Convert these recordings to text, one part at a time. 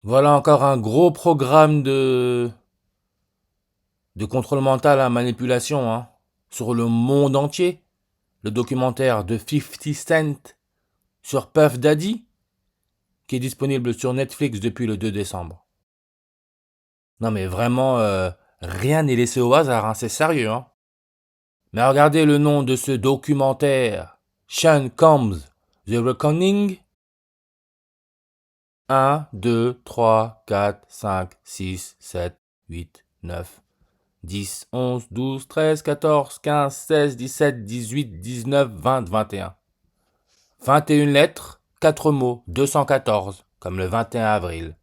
Voilà encore un gros programme de contrôle mental à manipulation sur le monde entier. Le documentaire de 50 Cent sur Puff Daddy, qui est disponible sur Netflix depuis le 2 décembre. Non mais vraiment, rien n'est laissé au hasard, c'est sérieux. Mais regardez le nom de ce documentaire. Sean Combs, The Reckoning. 1, 2, 3, 4, 5, 6, 7, 8, 9, 10, 11, 12, 13, 14, 15, 16, 17, 18, 19, 20, 21. 21 lettres, 4 mots, 214, comme le 21 avril.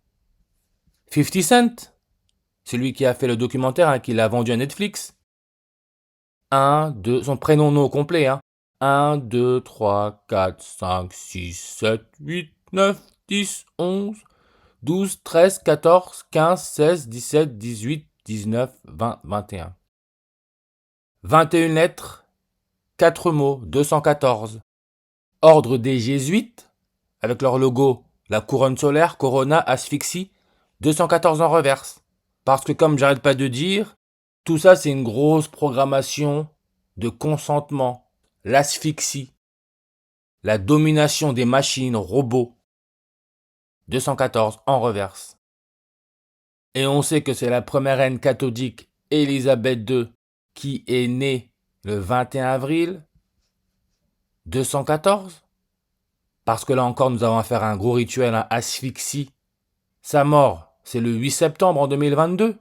50 Cent, celui qui a fait le documentaire, qui l'a vendu à Netflix. 1, 2, son prénom nom complet. 1, 2, 3, 4, 5, 6, 7, 8, 9, 10, 11, 12, 13, 14, 15, 16, 17, 18, 19, 20, 21. 21 lettres, 4 mots, 214. Ordre des Jésuites, avec leur logo, la couronne solaire, Corona, asphyxie, 214 en reverse. Parce que comme j'arrête pas de dire, tout ça c'est une grosse programmation de consentement, l'asphyxie, la domination des machines, robots, 214 en reverse. Et on sait que c'est la première reine catholique, Élisabeth II, qui est née le 21 avril 214. Parce que là encore, nous avons à faire un gros rituel, asphyxie. Sa mort, c'est le 8 septembre en 2022.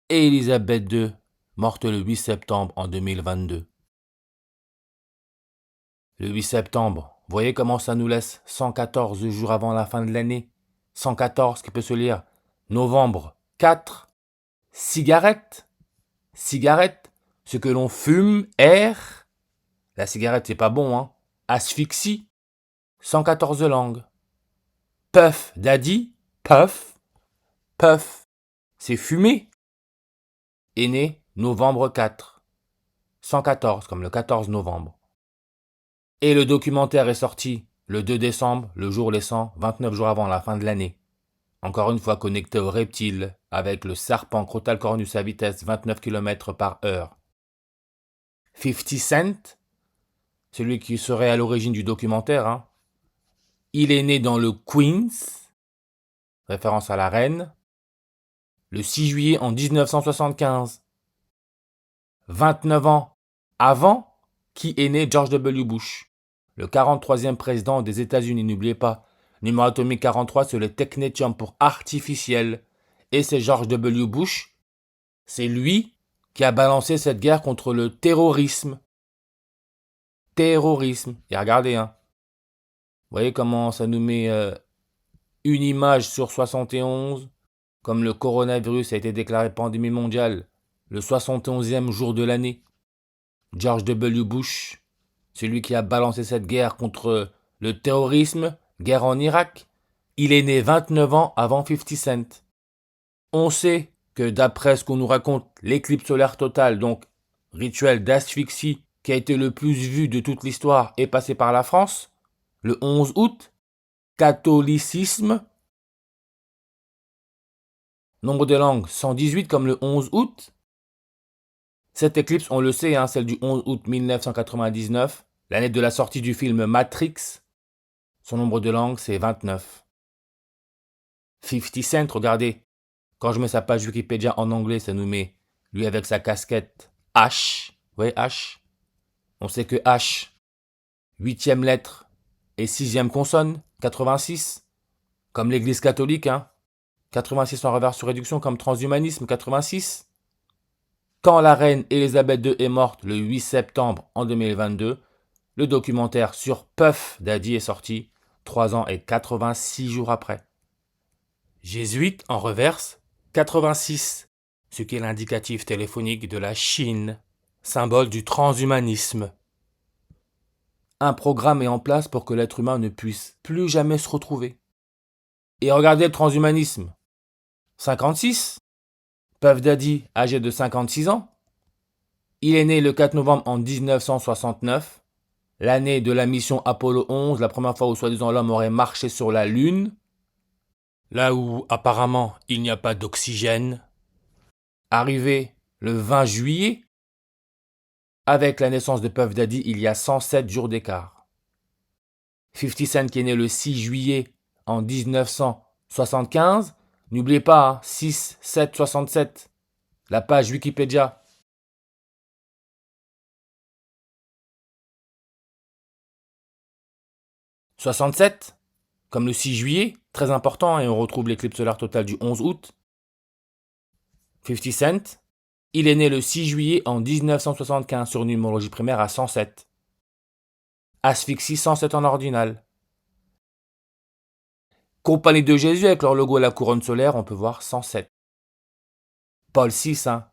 Et Élisabeth II, morte le 8 septembre en 2022. Le 8 septembre, vous voyez comment ça nous laisse 114 jours avant la fin de l'année. 114 qui peut se lire. Novembre 4. Cigarette. Cigarette. Ce que l'on fume, air. La cigarette, c'est pas bon, Asphyxie. 114 langues. Puff Daddy. Puff. Puff. C'est fumer. Est né novembre 4. 114 comme le 14 novembre. Et le documentaire est sorti le 2 décembre, le jour laissant 29 jours avant la fin de l'année. Encore une fois connecté aux reptiles avec le serpent Crotalcornus à vitesse 29 km par heure. 50 Cent, celui qui serait à l'origine du documentaire, il est né dans le Queens, référence à la reine, le 6 juillet en 1975. 29 ans avant, qui est né George W. Bush, le 43e président des États-Unis. N'oubliez pas, numéro atomique 43 sur le technétium pour artificiel. Et c'est George W. Bush, c'est lui qui a balancé cette guerre contre le terrorisme. Terrorisme. Et regardez, vous voyez comment ça nous met une image sur 71, comme le coronavirus a été déclaré pandémie mondiale le 71e jour de l'année. George W. Bush, celui qui a balancé cette guerre contre le terrorisme, guerre en Irak, il est né 29 ans avant 50 Cent. On sait que d'après ce qu'on nous raconte, l'éclipse solaire totale, donc rituel d'asphyxie qui a été le plus vu de toute l'histoire, est passé par la France, le 11 août, catholicisme, nombre de langues 118 comme le 11 août. Cette éclipse, on le sait, celle du 11 août 1999, l'année de la sortie du film Matrix, son nombre de langues c'est 29. 50 Cent, regardez, quand je mets sa page Wikipédia en anglais, ça nous met lui avec sa casquette H, vous voyez H. On sait que H, 8e lettre et 6e consonne, 86, comme l'église catholique, 86 en reverse sur réduction comme transhumanisme, 86. Quand la reine Elisabeth II est morte le 8 septembre en 2022, le documentaire sur Puff Daddy est sorti 3 ans et 86 jours après. Jésuite en reverse, 86, ce qui est l'indicatif téléphonique de la Chine, symbole du transhumanisme. Un programme est en place pour que l'être humain ne puisse plus jamais se retrouver. Et regardez le transhumanisme. 56, Puff Daddy, âgé de 56 ans. Il est né le 4 novembre en 1969, l'année de la mission Apollo 11, la première fois où soi-disant l'homme aurait marché sur la Lune, là où apparemment il n'y a pas d'oxygène. Arrivé le 20 juillet, avec la naissance de Puff Daddy, il y a 107 jours d'écart. 50 Cent qui est né le 6 juillet en 1975, n'oubliez pas, hein, 6, 7, 67, la page Wikipédia. « 67, comme le 6 juillet, très important, et on retrouve l'éclipse solaire totale du 11 août. 50 Cent, il est né le 6 juillet en 1975 sur une numérologie primaire à 107. Asphyxie 107 en ordinal. Compagnie de Jésus avec leur logo à la couronne solaire, on peut voir 107. Paul VI, hein,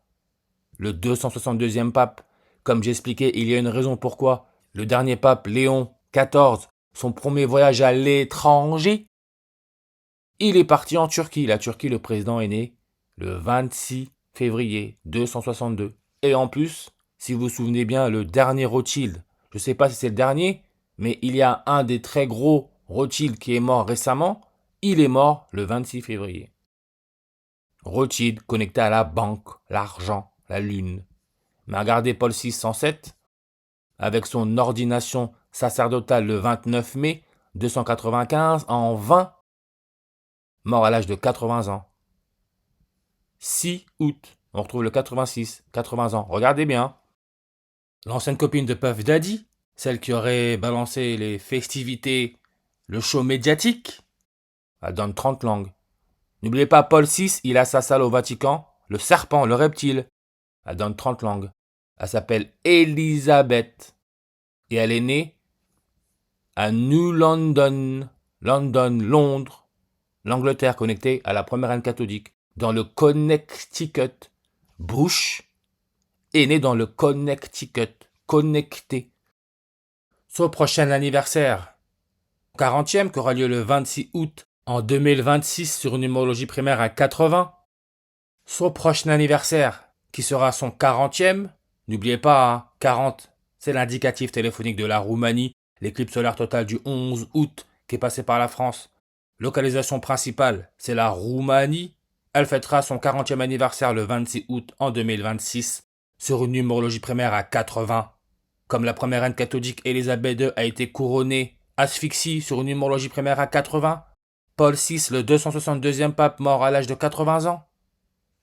le 262e pape. Comme j'expliquais, il y a une raison pourquoi le dernier pape, Léon XIV, son premier voyage à l'étranger, il est parti en Turquie. La Turquie, le président est né le 26 février 262. Et en plus, si vous vous souvenez bien, le dernier Rothschild, je ne sais pas si c'est le dernier, mais il y a un des très gros Rothschild qui est mort récemment, il est mort le 26 février. Rothschild connecté à la banque, l'argent, la lune. Mais regardez Paul VI 107, avec son ordination sacerdotale le 29 mai 295 en 20, mort à l'âge de 80 ans. 6 août, on retrouve le 86, 80 ans. Regardez bien. L'ancienne copine de Puff Daddy, celle qui aurait balancé les festivités, le show médiatique, elle donne 30 langues. N'oubliez pas, Paul VI, il a sa salle au Vatican, le serpent, le reptile. Elle donne 30 langues. Elle s'appelle Elisabeth. Et elle est née à New London, Londres, l'Angleterre connectée à la première reine catholique, dans le Connecticut. Bush est né dans le Connecticut, connecté. Son prochain anniversaire, 40e, qui aura lieu le 26 août en 2026 sur une numérologie primaire à 80. Son prochain anniversaire, qui sera son 40e, n'oubliez pas, hein, 40, c'est l'indicatif téléphonique de la Roumanie, l'éclipse solaire totale du 11 août qui est passée par la France. Localisation principale, c'est la Roumanie. Elle fêtera son 40e anniversaire le 26 août en 2026 sur une numérologie primaire à 80. Comme la première reine catholique Elisabeth II a été couronnée asphyxie sur une numérologie primaire à 80, Paul VI, le 262e pape, mort à l'âge de 80 ans.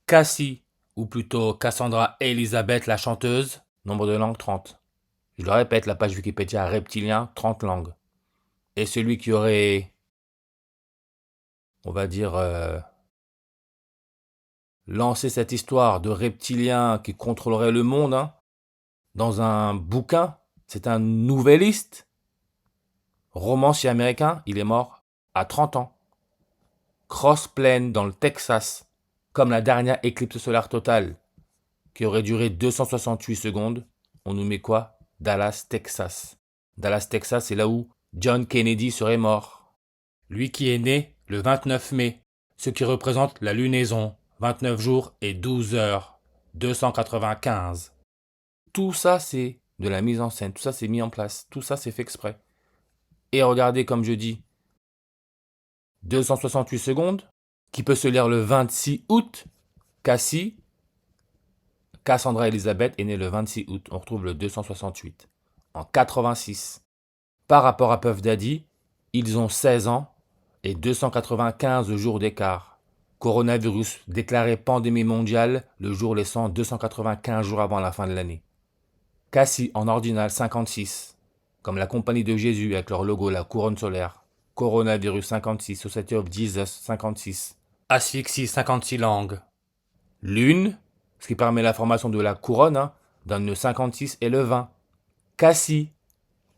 Cassie, ou plutôt Cassandra Elizabeth la chanteuse, nombre de langues 30. Je le répète, la page Wikipédia reptilien, 30 langues. Et celui qui aurait, on va dire, lancé cette histoire de reptilien qui contrôlerait le monde, hein, dans un bouquin, c'est un nouvelliste, romancier américain, il est mort à 30 ans. Cross Plains dans le Texas, comme la dernière éclipse solaire totale, qui aurait duré 268 secondes, on nous met quoi? Dallas, Texas. Dallas, Texas, c'est là où John Kennedy serait mort. Lui qui est né le 29 mai, ce qui représente la lunaison, 29 jours et 12 heures, 295. Tout ça, c'est de la mise en scène, tout ça, c'est mis en place, tout ça, c'est fait exprès. Et regardez, comme je dis, 268 secondes, qui peut se lire le 26 août, Cassie, Cassandra Elizabeth est née le 26 août, on retrouve le 268. En 86, par rapport à Puff Daddy, ils ont 16 ans et 295 jours d'écart. Coronavirus déclaré pandémie mondiale le jour laissant 295 jours avant la fin de l'année. Cassie en ordinal 56, comme la compagnie de Jésus avec leur logo la couronne solaire. Coronavirus 56, Society of Jesus 56. Asphyxie 56 langues. Lune, ce qui permet la formation de la couronne, hein, donne le 56 et le 20. Cassie,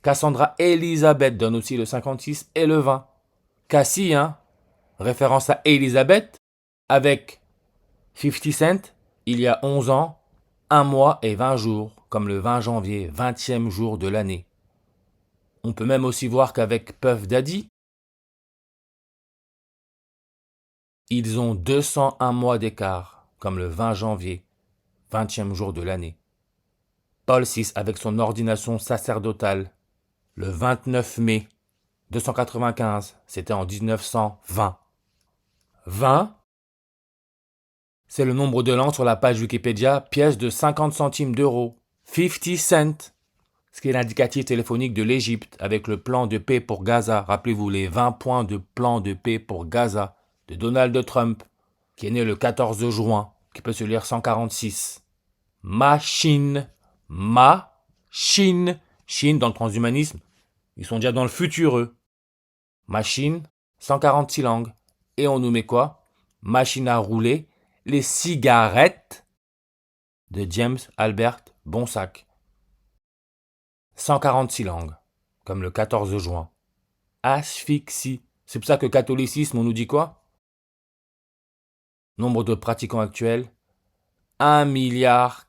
Cassandra Elizabeth donne aussi le 56 et le 20. Cassie, hein, référence à Elizabeth, avec 50 Cent, il y a 11 ans, 1 mois et 20 jours, comme le 20 janvier, 20e jour de l'année. On peut même aussi voir qu'avec Puff Daddy, ils ont 201 mois d'écart, comme le 20 janvier, 20e jour de l'année. Paul VI, avec son ordination sacerdotale, Le 29 mai 295, c'était en 1920. 20, c'est le nombre de langues sur la page Wikipédia, pièce de 50 centimes d'euros. 50 cents, ce qui est l'indicatif téléphonique de l'Égypte avec le plan de paix pour Gaza. Rappelez-vous les 20 points de plan de paix pour Gaza de Donald Trump, qui est né le 14 juin, qui peut se lire 146. Machine, Chine dans le transhumanisme, ils sont déjà dans le futur eux. Machine, 146 langues. Et on nous met quoi? Machine à rouler, les cigarettes de James Albert Bonsac. 146 langues, comme le 14 juin. Asphyxie. C'est pour ça que catholicisme, on nous dit quoi? Nombre de pratiquants actuels, 1,406 milliard.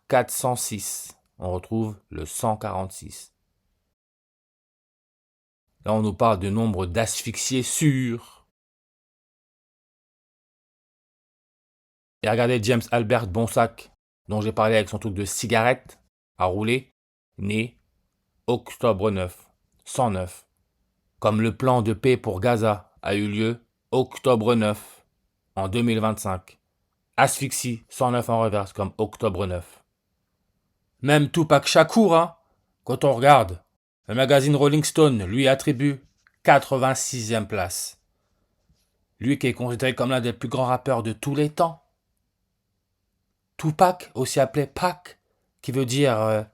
On retrouve le 146. Là, on nous parle de nombre d'asphyxiés sûrs. Et regardez James Albert Bonsac, dont j'ai parlé avec son truc de cigarette à rouler, né octobre 9, 109. Comme le plan de paix pour Gaza a eu lieu octobre 9, en 2025. Asphyxie, 109 en reverse, comme octobre 9. Même Tupac Shakur, hein, quand on regarde, le magazine Rolling Stone lui attribue 86e place. Lui qui est considéré comme l'un des plus grands rappeurs de tous les temps. Tupac, aussi appelé Pac, qui veut dire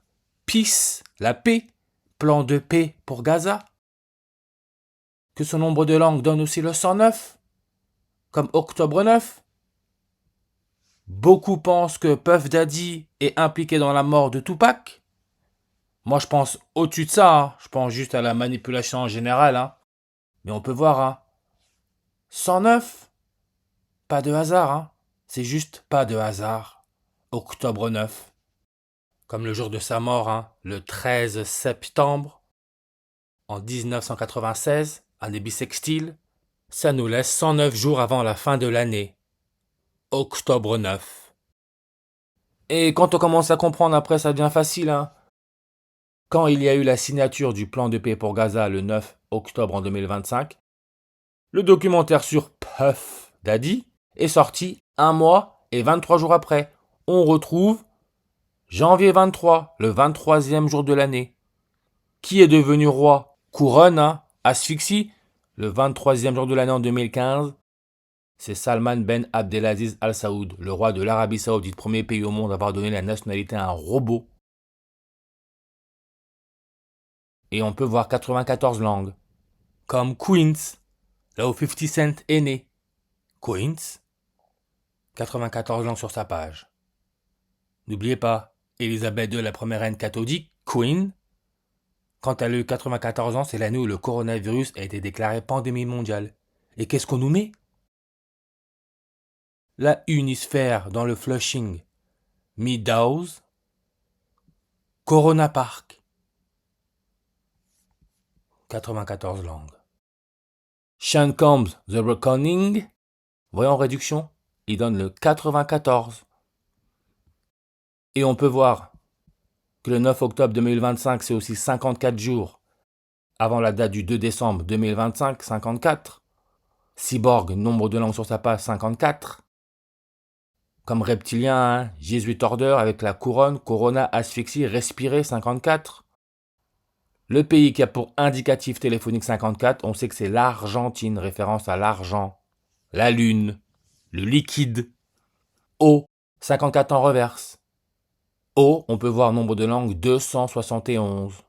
peace, la paix, plan de paix pour Gaza. Que son nombre de langues donne aussi le 109, comme octobre 9. Beaucoup pensent que Puff Daddy est impliqué dans la mort de Tupac. Moi, je pense au-dessus de ça. Hein. Je pense juste à la manipulation en général. Hein. Mais on peut voir. Hein. 109. Pas de hasard. Hein. C'est juste pas de hasard. Octobre 9. Comme le jour de sa mort, hein, le 13 septembre, en 1996, année bissextile. Ça nous laisse 109 jours avant la fin de l'année. Octobre 9. Et quand on commence à comprendre après, ça devient facile. Hein. Quand il y a eu la signature du plan de paix pour Gaza le 9 octobre en 2025, le documentaire sur Puff Daddy est sorti 1 mois et 23 jours après. On retrouve janvier 23, le 23e jour de l'année. Qui est devenu roi? Couronne, hein, asphyxie, le 23e jour de l'année en 2015. C'est Salman Ben Abdelaziz Al Saoud, le roi de l'Arabie Saoudite, premier pays au monde à avoir donné la nationalité à un robot. Et on peut voir 94 langues, comme Queens, là où 50 Cent est né. Queens, 94 langues sur sa page. N'oubliez pas, Elisabeth II, la première reine catholique, Queen, quand elle a eu 94 ans, c'est l'année où le coronavirus a été déclaré pandémie mondiale. Et qu'est-ce qu'on nous met? La Unisphère dans le Flushing, Meadows, Corona Park. 94 langues. Sean Combs, The Reckoning, voyons en réduction, il donne le 94. Et on peut voir que le 9 octobre 2025, c'est aussi 54 jours avant la date du 2 décembre 2025, 54. Cyborg, nombre de langues sur sa page, 54. Comme reptilien, hein, Jésuite Order avec la couronne, Corona, asphyxie, respirer, 54. Le pays qui a pour indicatif téléphonique 54, on sait que c'est l'Argentine, référence à l'argent, la lune, le liquide. O, 54 en reverse. O, on peut voir nombre de langues 271.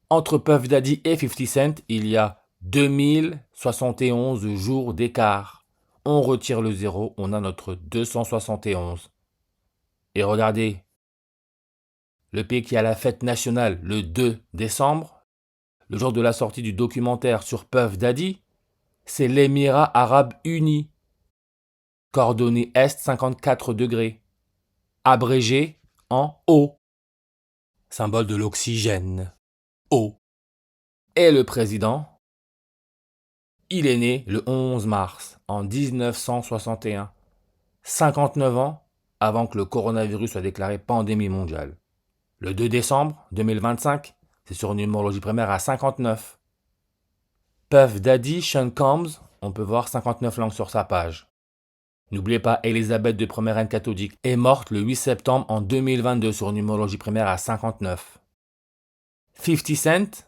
Entre Puff Daddy et 50 Cent, il y a 2071 jours d'écart. On retire le 0, on a notre 271. Et regardez, le pays qui a la fête nationale le 2 décembre, le jour de la sortie du documentaire sur Puff Daddy, c'est l'Émirat arabe uni. Coordonnée Est 54 degrés. Abrégé en O. Symbole de l'oxygène. O. Et le président, il est né le 11 mars en 1961. 59 ans avant que le coronavirus soit déclaré pandémie mondiale. Le 2 décembre 2025, c'est sur une numérologie primaire à 59. Puff Daddy Sean Combs, on peut voir 59 langues sur sa page. N'oubliez pas, Élisabeth de première reine catholique est morte le 8 septembre en 2022 sur une numérologie primaire à 59. 50 Cent,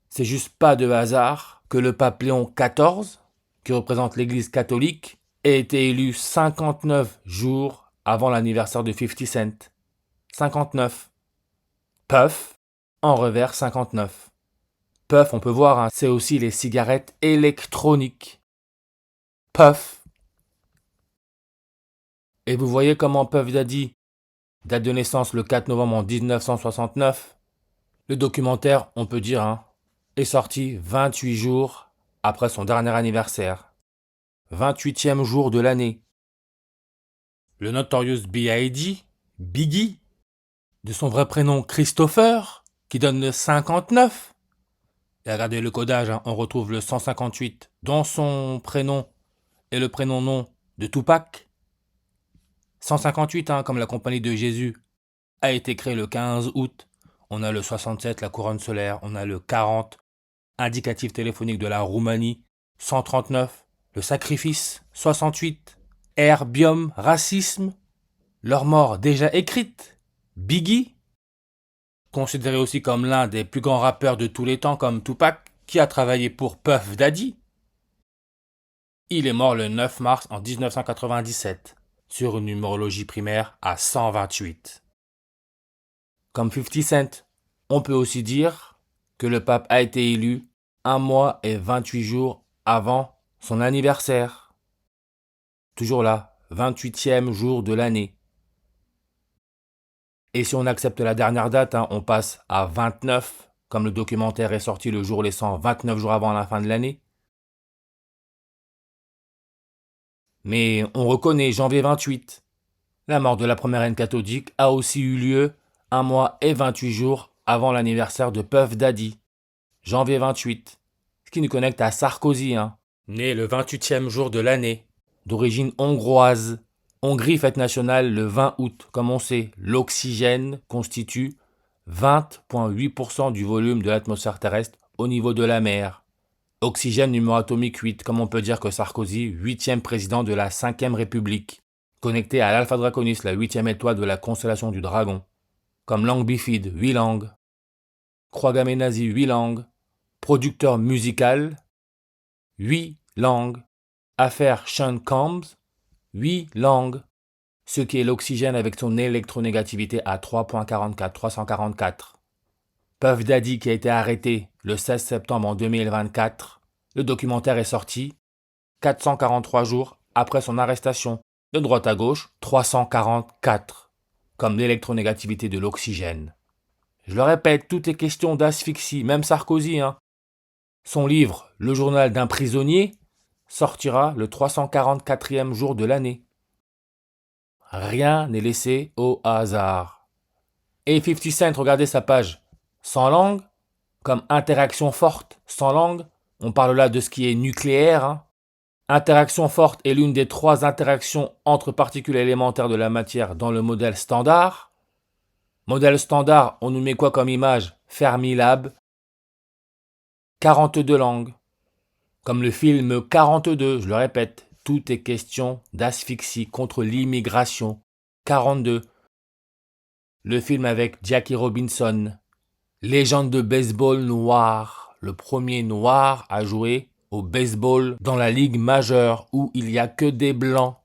c'est juste pas de hasard que le pape Léon XIV, qui représente l'église catholique, ait été élu 59 jours avant l'anniversaire de 50 Cent. 59. Puff, en revers 59. Puff, on peut voir, hein, c'est aussi les cigarettes électroniques. Puff. Et vous voyez comment Puff Daddy, date de naissance le 4 novembre en 1969, le documentaire, on peut dire, hein, est sorti 28 jours après son dernier anniversaire. 28e jour de l'année. Le Notorious B.I.G., Biggie, de son vrai prénom Christopher, qui donne le 59. Et regardez le codage, hein, on retrouve le 158 dans son prénom et le prénom nom de Tupac. 158, hein, comme la compagnie de Jésus, a été créée le 15 août. On a le 67, la couronne solaire. On a le 40, indicatif téléphonique de la Roumanie. 139, le sacrifice. 68, herbium, racisme. Leur mort déjà écrite. Biggie, considéré aussi comme l'un des plus grands rappeurs de tous les temps, comme Tupac, qui a travaillé pour Puff Daddy. Il est mort le 9 mars en 1997, sur une numérologie primaire à 128. Comme 50 Cent, on peut aussi dire que le pape a été élu 1 mois et 28 jours avant son anniversaire. Toujours là, 28e jour de l'année. Et si on accepte la dernière date, hein, on passe à 29, comme le documentaire est sorti le jour laissant 29 jours avant la fin de l'année. Mais on reconnaît janvier 28. La mort de la première reine catholique a aussi eu lieu 1 mois et 28 jours avant l'anniversaire de Puff Daddy. Janvier 28. Ce qui nous connecte à Sarkozy, hein, né le 28e jour de l'année, d'origine hongroise. Hongrie fête nationale le 20 août. Comme on sait, l'oxygène constitue 20,8% du volume de l'atmosphère terrestre au niveau de la mer. Oxygène numéro atomique 8, comme on peut dire que Sarkozy, 8e président de la 5e République, connecté à l'Alpha Draconis, la 8e étoile de la constellation du Dragon. Comme langue bifide, 8 langues. Croix gammée nazie, 8 langues. Producteur musical, 8 langues. Affaire Sean Combs, 8 langues. Ce qui est l'oxygène avec son électronégativité à 3.44, 344. Puff Daddy qui a été arrêté le 16 septembre en 2024. Le documentaire est sorti 443 jours après son arrestation. De droite à gauche, 344. Comme l'électronégativité de l'oxygène. Je le répète, tout est question d'asphyxie, même Sarkozy, hein. Son livre, Le journal d'un prisonnier, sortira le 344e jour de l'année. Rien n'est laissé au hasard. Et 50 Cent, regardez sa page. Sans langue, comme interaction forte, sans langue, on parle là de ce qui est nucléaire. Hein. Interaction forte est l'une des 3 interactions entre particules élémentaires de la matière dans le modèle standard. Modèle standard, on nous met quoi comme image? Fermilab. 42 langues. Comme le film 42, je le répète, tout est question d'asphyxie contre l'immigration. 42. Le film avec Jackie Robinson. Légende de baseball noir. Le premier noir à jouer au baseball dans la ligue majeure où il n'y a que des blancs.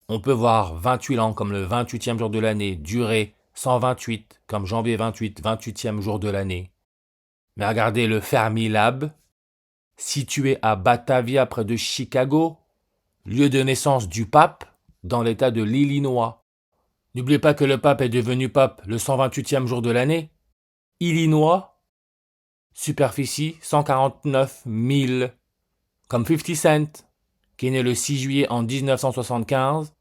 On peut voir 28 langues comme le 28e jour de l'année, durée 128 comme janvier 28, 28e jour de l'année. Mais regardez le Fermilab, situé à Batavia près de Chicago, lieu de naissance du pape dans l'état de l'Illinois. N'oubliez pas que le pape est devenu pape le 128e jour de l'année. Illinois, superficie 149 000. Comme 50 Cent, qui est né le 6 juillet en 1975,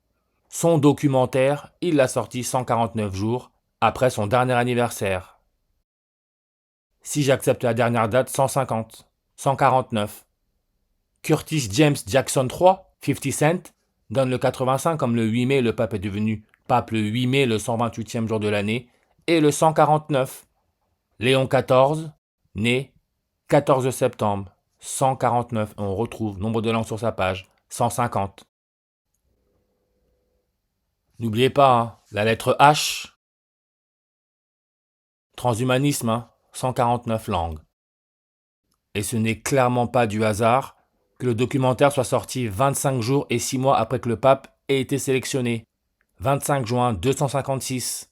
son documentaire, il l'a sorti 149 jours après son dernier anniversaire. Si j'accepte la dernière date, 150, 149. Curtis James Jackson III, 50 Cent, donne le 85 comme le 8 mai, le pape est devenu pape le 8 mai, le 128e jour de l'année, et le 149. Léon XIV, né 14 septembre 149. On retrouve nombre de langues sur sa page, 150. N'oubliez pas, hein, la lettre H, transhumanisme, hein, 149 langues. Et ce n'est clairement pas du hasard que le documentaire soit sorti 25 jours et 6 mois après que le pape ait été sélectionné. 25 juin 256,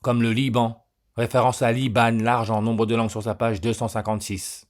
comme le Liban, référence à Liban, large en nombre de langues sur sa page 256.